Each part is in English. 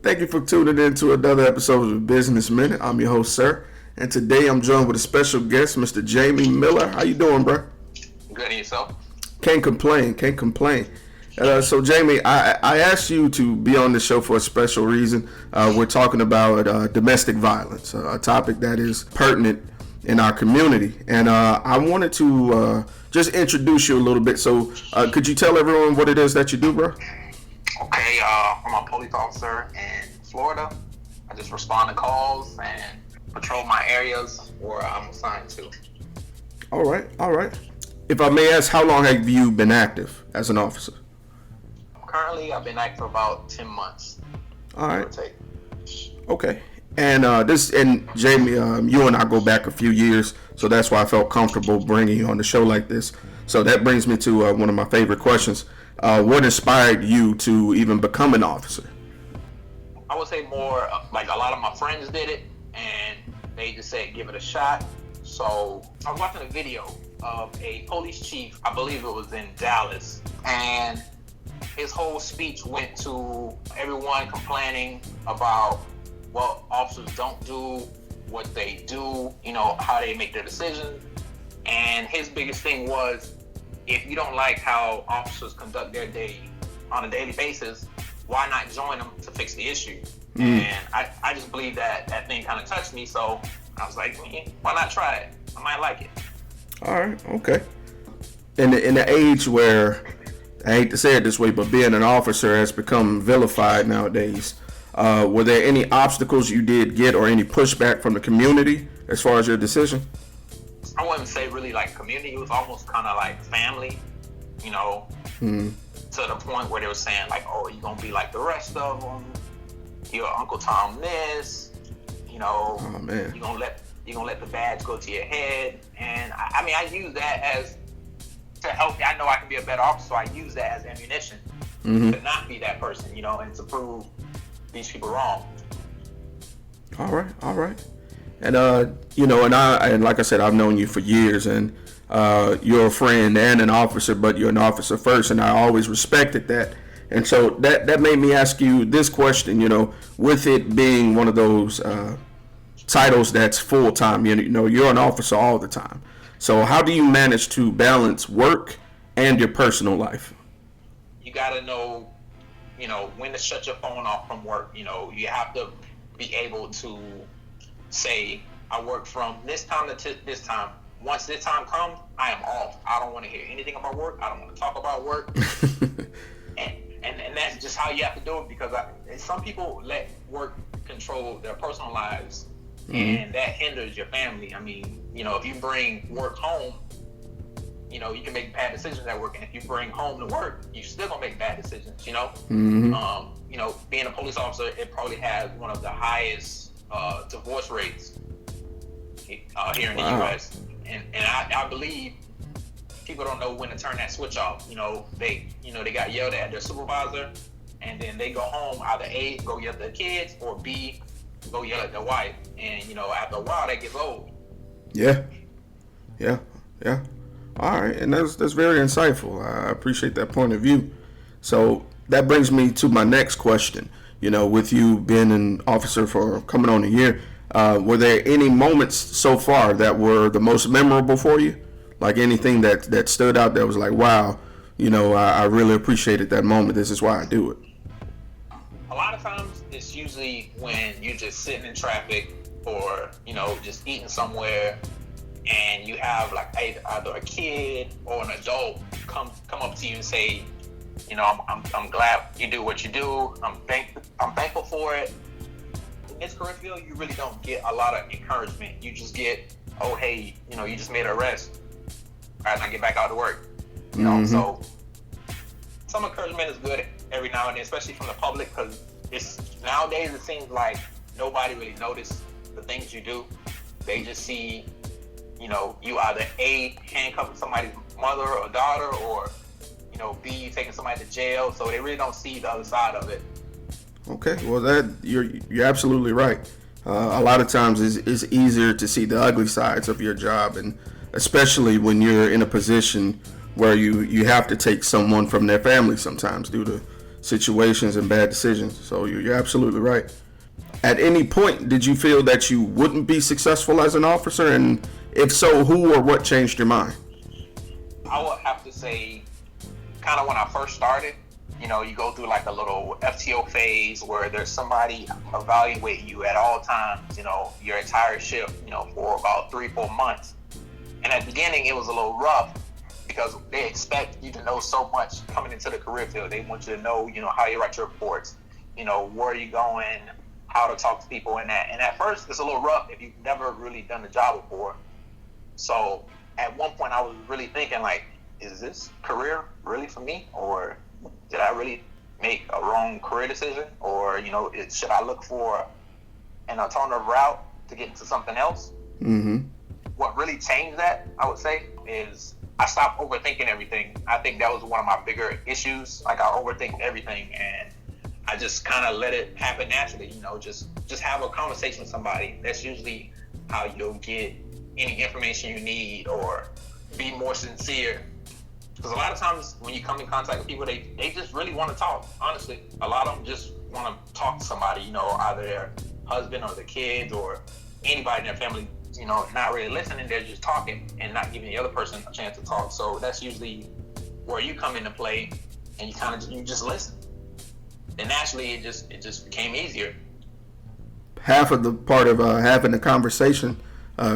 Thank you for tuning in to another episode of Business Minute. I'm your host, sir, and today I'm joined with a special guest, Mr. Jamie Miller. How you doing, bro? Good, and yourself? Can't complain. So, Jamie, I asked you to be on the show for a special reason. We're talking about domestic violence, a topic that is pertinent in our community, and I wanted to just introduce you a little bit. So, could you tell everyone what it is that you do, bro? Okay, I'm a police officer in Florida. I just respond to calls and patrol my areas where I'm assigned to. All right. If I may ask, how long have you been active as an officer? Currently, I've been active for about 10 months. All right. Okay. And Jamie, you and I go back a few years, so that's why I felt comfortable bringing you on the show like this. So that brings me to one of my favorite questions. What inspired you to even become an officer? I would say more like a lot of my friends did it, and they just said give it a shot. So I was watching a video of a police chief, I believe it was in Dallas, and his whole speech went to everyone complaining about what officers don't do, what they do, how they make their decisions. And his biggest thing was, if you don't like how officers conduct their day on a daily basis, why not join them to fix the issue? And I just believe that thing kind of touched me, so I was like, why not try it? I might like it. All right, okay. In the age where, I hate to say it this way, but being an officer has become vilified nowadays, were there any obstacles you did get or any pushback from the community as far as your decision? I wouldn't say really like community. It was almost kind of like family, to the point where they were saying like, oh, you're going to be like the rest of them. Your Uncle Tom this, Oh, man. you're going to let the badge go to your head. And I use that as to help me. I know I can be a better officer, so I use that as ammunition to not be that person, and to prove these people wrong. All right. And and like I said, I've known you for years, and you're a friend and an officer, but you're an officer first, and I always respected that. And so that made me ask you this question, with it being one of those titles that's full-time, you're an officer all the time. So how do you manage to balance work and your personal life? You got to know, when to shut your phone off from work. You have to be able to say, I work from this time to this time. Once this time comes, I am off. I don't want to hear anything about work. I don't want to talk about work. and that's just how you have to do it, because some people let work control their personal lives, and that hinders your family. If you bring work home, you can make bad decisions at work, and if you bring home to work, you're still gonna make bad decisions. Being a police officer, it probably has one of the highest divorce rates here in the U.S. And I believe people don't know when to turn that switch off. They got yelled at their supervisor, and then they go home, either A, go yell at their kids, or B, go yell at their wife. And after a while, that gets old. Yeah. All right, and that's very insightful. I appreciate that point of view. So that brings me to my next question. With you being an officer for coming on a year, were there any moments so far that were the most memorable for you? Like anything that stood out that was like, wow, I really appreciated that moment. This is why I do it. A lot of times it's usually when you're just sitting in traffic, or, just eating somewhere, and you have like either a kid or an adult come up to you and say, I'm glad you do what you do. I'm thankful for it. In this career field, you really don't get a lot of encouragement. You just get, oh, hey, you just made an arrest. All right, now get back out to work. So some encouragement is good every now and then, especially from the public, because nowadays it seems like nobody really notices the things you do. They just see, you either A, handcuffing somebody's mother or daughter, or B, you taking somebody to jail. So they really don't see the other side of it. Okay, well, you're absolutely right. A lot of times it's easier to see the ugly sides of your job, and especially when you're in a position where you have to take someone from their family sometimes due situations and bad decisions. So you're absolutely right. At any point, did you feel that you wouldn't be successful as an officer? And if so, who or what changed your mind? I would have to say, kind of when I first started, you go through like a little FTO phase where there's somebody evaluating you at all times, your entire shift, for about 3-4 months. And at the beginning, it was a little rough because they expect you to know so much coming into the career field. They want you to know, how you write your reports, where you're going, how to talk to people and that. And at first, it's a little rough if you've never really done the job before. So at one point, I was really thinking, like, is this career really for me? Or did I really make a wrong career decision? Or, should I look for an alternative route to get into something else? Mm-hmm. What really changed that, I would say, is I stopped overthinking everything. I think that was one of my bigger issues. Like, I overthink everything, and I just kind of let it happen naturally. Just have a conversation with somebody. That's usually how you'll get any information you need or be more sincere. Because a lot of times when you come in contact with people, they just really want to talk. Honestly, a lot of them just want to talk to somebody, either their husband or their kids or anybody in their family, not really listening. They're just talking and not giving the other person a chance to talk. So that's usually where you come into play, and you just listen. And naturally, it just became easier. Half of the part of having a conversation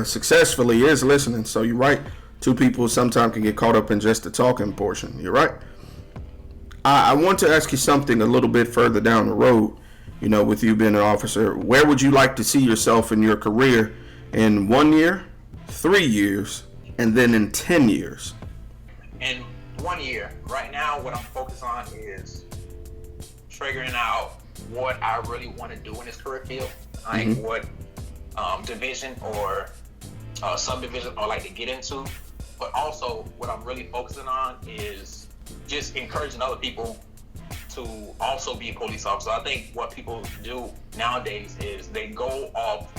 successfully is listening. So you're right. Two people sometimes can get caught up in just the talking portion. You're right. I want to ask you something a little bit further down the road. With you being an officer, where would you like to see yourself in your career in 1 year, 3 years, and then in 10 years? In 1 year, right now, what I'm focused on is figuring out what I really want to do in this career field, like what division or subdivision I like to get into. But also, what I'm really focusing on is just encouraging other people to also be a police officer. I think what people do nowadays is they go off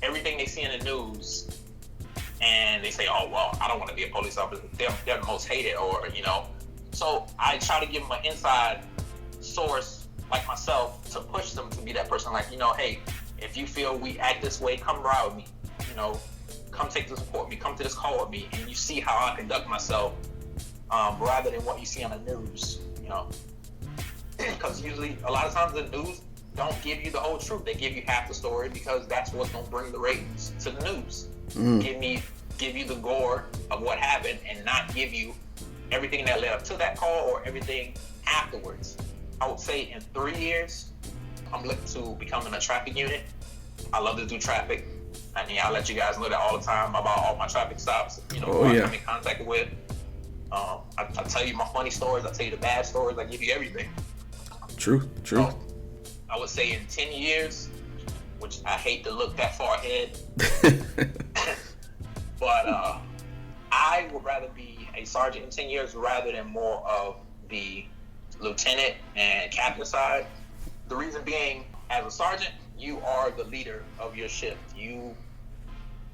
everything they see in the news and they say, oh, well, I don't want to be a police officer. They're the most hated, or, So I try to give them an inside source like myself to push them to be that person. Like, hey, if you feel we act this way, come ride with me. Come take this report with me, come to this call with me, and you see how I conduct myself rather than what you see on the news, Because usually, a lot of times the news don't give you the whole truth. They give you half the story because that's what's going to bring the ratings to the news. Give you the gore of what happened and not give you everything that led up to that call or everything afterwards. I would say in 3 years, I'm looking to become in a traffic unit. I love to do traffic. I mean, I let you guys know that all the time about all my traffic stops, who I come in contact with. I tell you my funny stories. I tell you the bad stories. I give you everything. True. So, I would say in 10 years, which I hate to look that far ahead, but I would rather be a sergeant in 10 years rather than more of the lieutenant and captain side. The reason being, as a sergeant, you are the leader of your shift. You're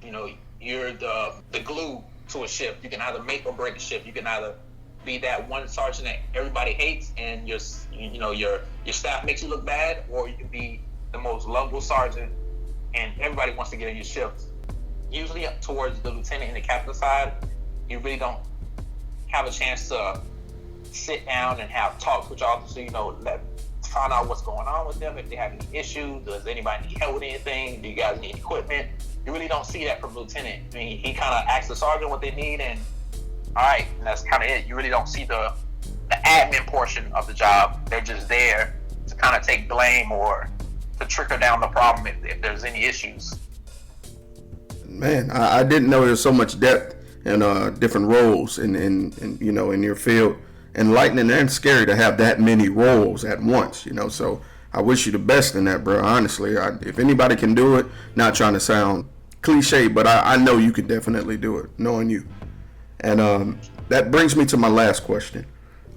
the glue to a shift. You can either make or break a shift. You can either be that one sergeant that everybody hates and your staff makes you look bad, or you can be the most lovable sergeant and everybody wants to get in your shift. Usually towards the lieutenant and the captain side, you really don't have a chance to sit down and have talks with your officer, find out what's going on with them, if they have any issues, does anybody need help with anything, do you guys need equipment? You really don't see that from the lieutenant. I mean, he kind of asks the sergeant what they need, and all right, and that's kind of it. You really don't see the admin portion of the job. They're just there to kind of take blame or to trickle down the problem if there's any issues. Man, I didn't know there's so much depth and different roles in your field. Enlightening and scary to have that many roles at once, so I wish you the best in that, bro. Honestly, if anybody can do it, not trying to sound cliche, but I know you can definitely do it, knowing you. And that brings me to my last question.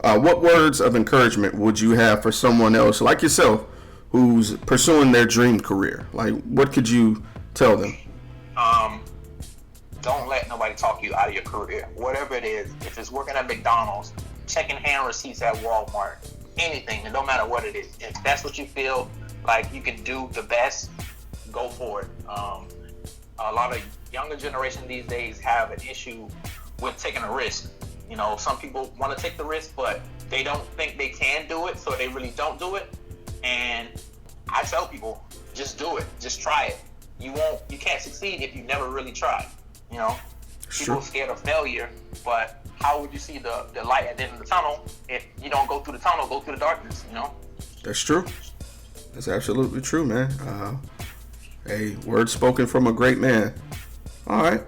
What words of encouragement would you have for someone else like yourself who's pursuing their dream career? Like, what could you tell them? Don't let nobody talk you out of your career. Whatever it is, if it's working at McDonald's, checking hand receipts at Walmart, anything, and no matter what it is. If that's what you feel like you can do the best, go for it. A lot of younger generation these days have an issue with taking a risk. You know, some people want to take the risk, but they don't think they can do it, so they really don't do it. And I tell people, just do it, just try it. You can't succeed if you never really try. You know, people are scared of failure, but how would you see the light at the end of the tunnel if you don't go through the tunnel, go through the darkness, you know? That's true. That's absolutely true, man. A word spoken from a great man. All right.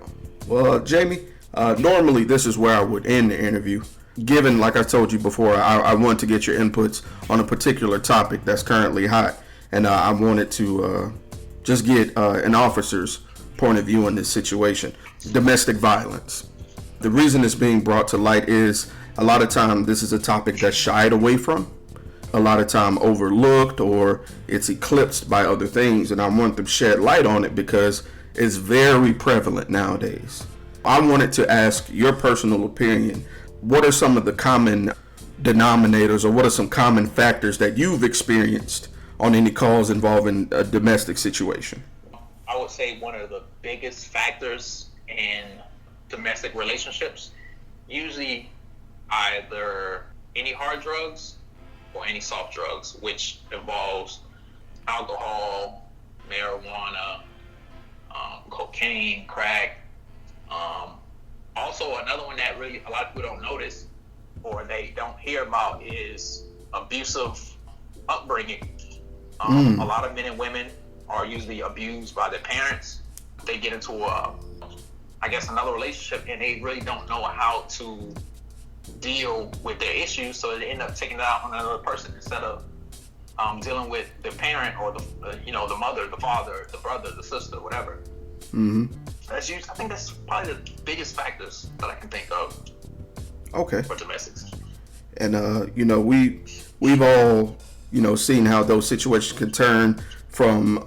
Well, Jamie, normally this is where I would end the interview. Given, like I told you before, I want to get your inputs on a particular topic that's currently hot. And I wanted to just get an officer's point of view on this situation. Domestic violence. The reason it's being brought to light is a lot of time this is a topic that's shied away from, a lot of time overlooked, or it's eclipsed by other things, and I want to shed light on it because it's very prevalent nowadays. I wanted to ask your personal opinion. What are some of the common denominators, or what are some common factors that you've experienced on any calls involving a domestic situation? I would say one of the biggest factors in domestic relationships, usually either any hard drugs or any soft drugs, which involves alcohol, marijuana, cocaine, crack. Also, another one that really a lot of people don't notice or they don't hear about is abusive upbringing. A lot of men and women are usually abused by their parents. They get into another relationship, and they really don't know how to deal with their issues, so they end up taking it out on another person instead of dealing with their parent or the mother, the father, the brother, the sister, whatever. Mm-hmm. I think that's probably the biggest factors that I can think of. Okay. For domestics. And we've all seen how those situations can turn from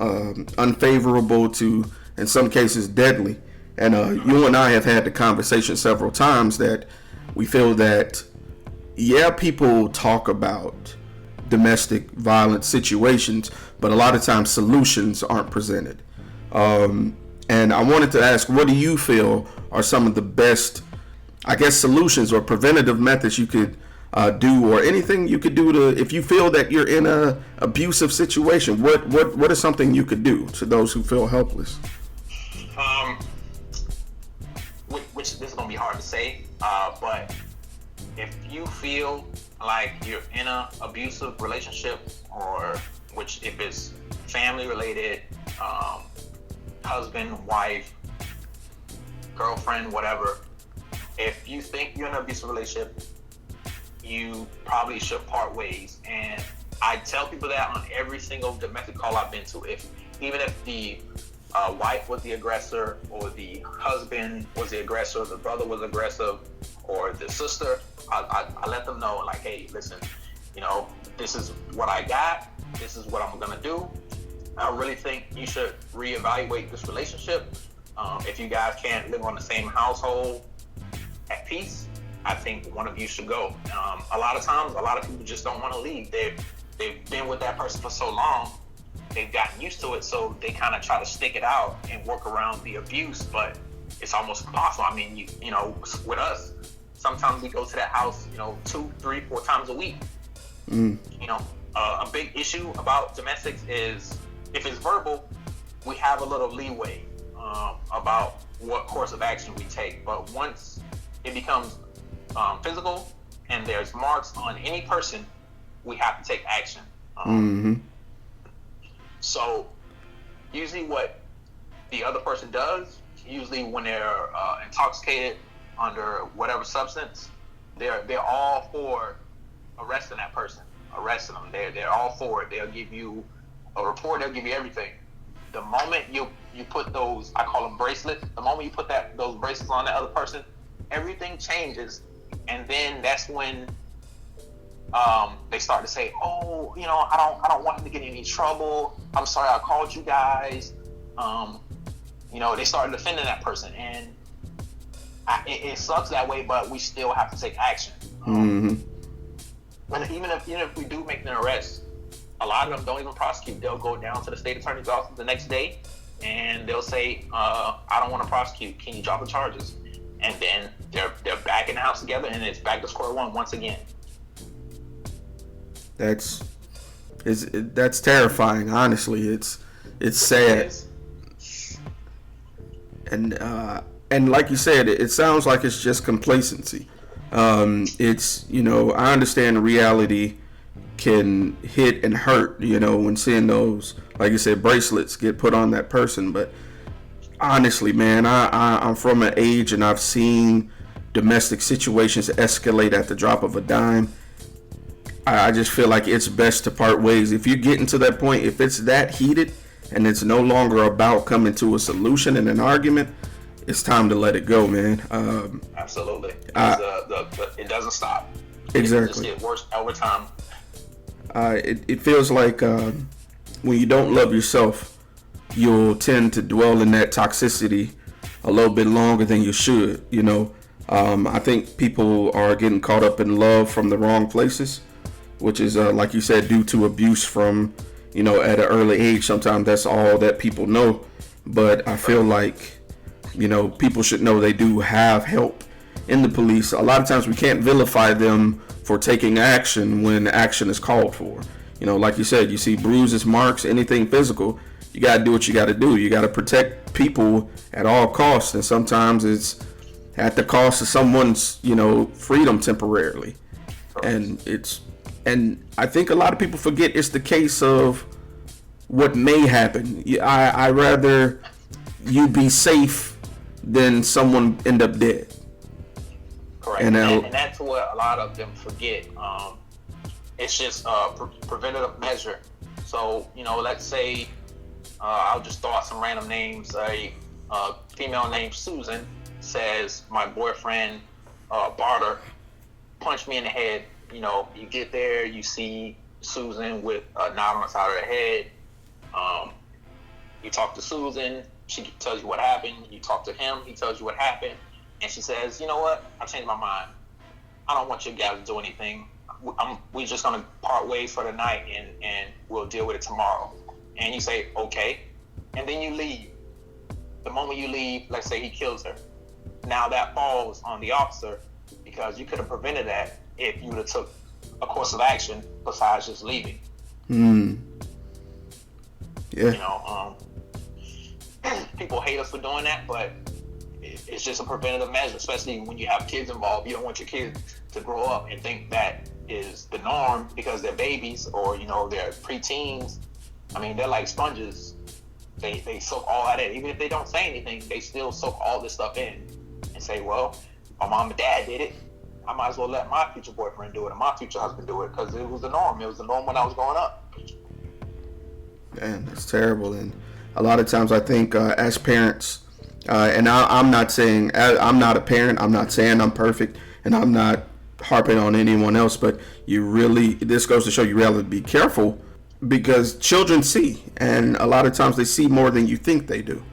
unfavorable to, in some cases, deadly. And you and I have had the conversation several times that we feel that, people talk about domestic violence situations, but a lot of times solutions aren't presented. And I wanted to ask, what do you feel are some of the best, solutions or preventative methods you could do, or anything you could do to, if you feel that you're in a abusive situation, what is something you could do to those who feel helpless? Which this is gonna be hard to say, but if you feel like you're in a abusive relationship, or if it's family related, husband, wife, girlfriend, whatever, if you think you're in an abusive relationship, you probably should part ways. And I tell people that on every single domestic call I've been to. Even if the wife was the aggressor, or the husband was the aggressor, the brother was aggressive, or the sister, I let them know, like, hey, listen, this is what I got, this is what I'm gonna do. I really think you should reevaluate this relationship. If you guys can't live on the same household at peace, I think one of you should go. A lot of times, a lot of people just don't want to leave. They've been with that person for so long, they've gotten used to it, so they kind of try to stick it out and work around the abuse, but it's almost impossible. I mean, with us, sometimes we go to that house, 2, 3, 4 times a week. A big issue about domestics is, if it's verbal, we have a little leeway about what course of action we take. But once it becomes physical and there's marks on any person, we have to take action. So usually what the other person does, usually when they're intoxicated under whatever substance, they're all for arresting that person, arresting them. They're all for it. They'll give you a report, they'll give you everything. The moment you put those, I call them bracelets, the moment you put those bracelets on the other person, everything changes. And then that's when they start to say, oh, I don't want him to get in any trouble. I'm sorry I called you guys. They start defending that person. And it sucks that way, but we still have to take action. And even if we do make an arrest, a lot of them don't even prosecute. They'll go down to the state attorney's office the next day, and they'll say, "I don't want to prosecute. Can you drop the charges?" And then they're back in the house together, and it's back to square one once again. That's terrifying. Honestly, it's sad. It is. And like you said, it sounds like it's just complacency. It's, I understand reality can hit and hurt, when seeing those, like you said, bracelets get put on that person. But honestly, man, I'm from an age and I've seen domestic situations escalate at the drop of a dime. I just feel like it's best to part ways. If you get into that point, if it's that heated and it's no longer about coming to a solution in an argument, it's time to let it go, man. Absolutely. It doesn't stop. Exactly. It just gets worse over time. It feels like when you don't love yourself, you'll tend to dwell in that toxicity a little bit longer than you should. I think people are getting caught up in love from the wrong places, which is, like you said, due to abuse from, at an early age. Sometimes that's all that people know. But I feel like, people should know they do have help in the police. A lot of times we can't vilify them for taking action when action is called for. Like you said, you see bruises, marks, anything physical, you got to do what you got to do. You got to protect people at all costs. And sometimes it's at the cost of someone's, freedom temporarily. And I think a lot of people forget it's the case of what may happen. I rather you be safe than someone end up dead. Correct. And that's what a lot of them forget. It's just a preventative measure. So, let's say I'll just throw out some random names. A female named Susan says, my boyfriend, Barter, punched me in the head. You get there, you see Susan with a knot on the side of her head. You talk to Susan, she tells you what happened. You talk to him, he tells you what happened. And she says, you know what? I changed my mind. I don't want you guys to do anything. We're just going to part ways for the night and we'll deal with it tomorrow. And you say, okay. And then you leave. The moment you leave, let's say he kills her. Now that falls on the officer because you could have prevented that if you would have took a course of action besides just leaving. Yeah. People hate us for doing that, but it's just a preventative measure, especially when you have kids involved. You don't want your kids to grow up and think that is the norm because they're babies or, they're preteens. I mean, they're like sponges. They soak all that in. Even if they don't say anything, they still soak all this stuff in and say, well, my mom and dad did it. I might as well let my future boyfriend do it and my future husband do it because it was the norm. It was the norm when I was growing up. Man, that's terrible. And a lot of times I think as parents, and I'm not saying, I'm not a parent, I'm not saying I'm perfect, and I'm not harping on anyone else, but this goes to show you really be careful because children see, and a lot of times they see more than you think they do.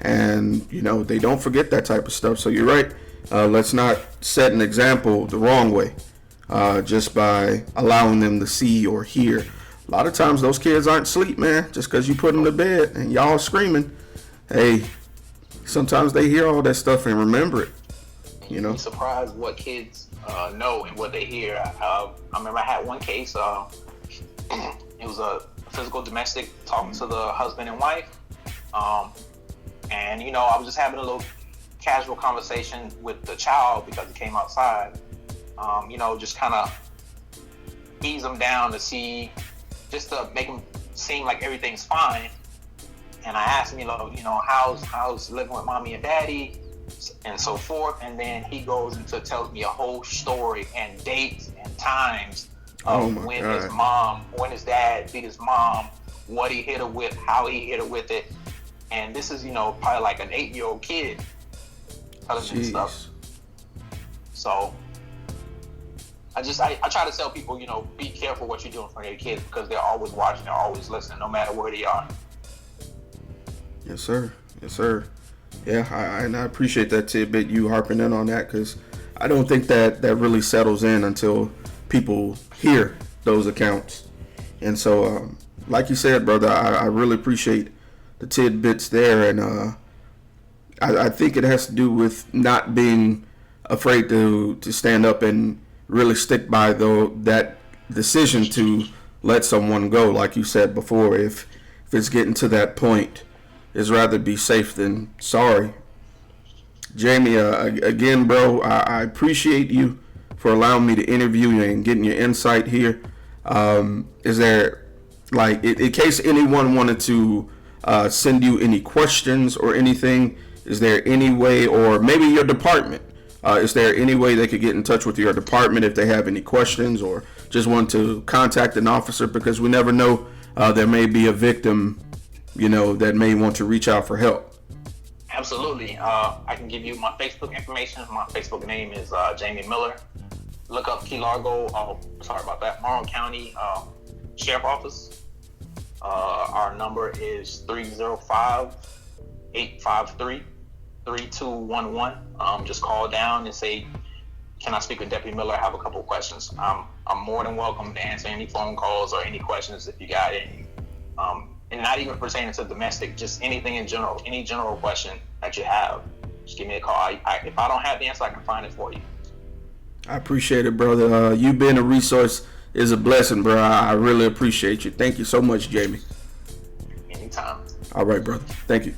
And, they don't forget that type of stuff. So you're right. Let's not set an example the wrong way just by allowing them to see or hear. A lot of times those kids aren't asleep, man, just because you put them to bed and y'all screaming. Hey, sometimes they hear all that stuff and remember it. You'd be surprised what kids know and what they hear. I remember I had one case. It was a physical domestic talking to the husband and wife. And, I was just having a little casual conversation with the child because he came outside. Just kind of ease him down just to make him seem like everything's fine. And I asked him, how's living with mommy and daddy and so forth. And then he goes into tells me a whole story and dates and times of when his dad beat his mom, what he hit her with, how he hit her with it. And this is, probably like an 8-year-old kid telling me stuff. So I try to tell people, be careful what you do in front of your kids because they're always watching, they're always listening, no matter where they are. Yes, sir. Yes, sir. Yeah, I appreciate that tidbit, you harping in on that, because I don't think that really settles in until people hear those accounts. And so, like you said, brother, I really appreciate the tidbits there. And I think it has to do with not being afraid to stand up and really stick by that decision to let someone go. Like you said before, if it's getting to that point, it's rather be safe than sorry. Jamie, again, bro, I appreciate you for allowing me to interview you and getting your insight here. Is there, like, in case anyone wanted to send you any questions or anything, is there any way, or maybe your department, is there any way they could get in touch with your department if they have any questions or just want to contact an officer? Because we never know, there may be a victim, that may want to reach out for help. Absolutely. I can give you my Facebook information. My Facebook name is Jamie Miller. Look up Key Largo, Monroe County Sheriff Office. Our number is 305-853-3211. Just call down and say, can I speak with Deputy Miller? I have a couple of questions. I'm more than welcome to answer any phone calls or any questions if you got any. And not even pertaining to domestic, just anything in general, any general question that you have, just give me a call. If I don't have the answer, I can find it for you. I appreciate it, brother. You being a resource is a blessing, bro. I really appreciate you. Thank you so much, Jamie. Anytime. All right, brother. Thank you.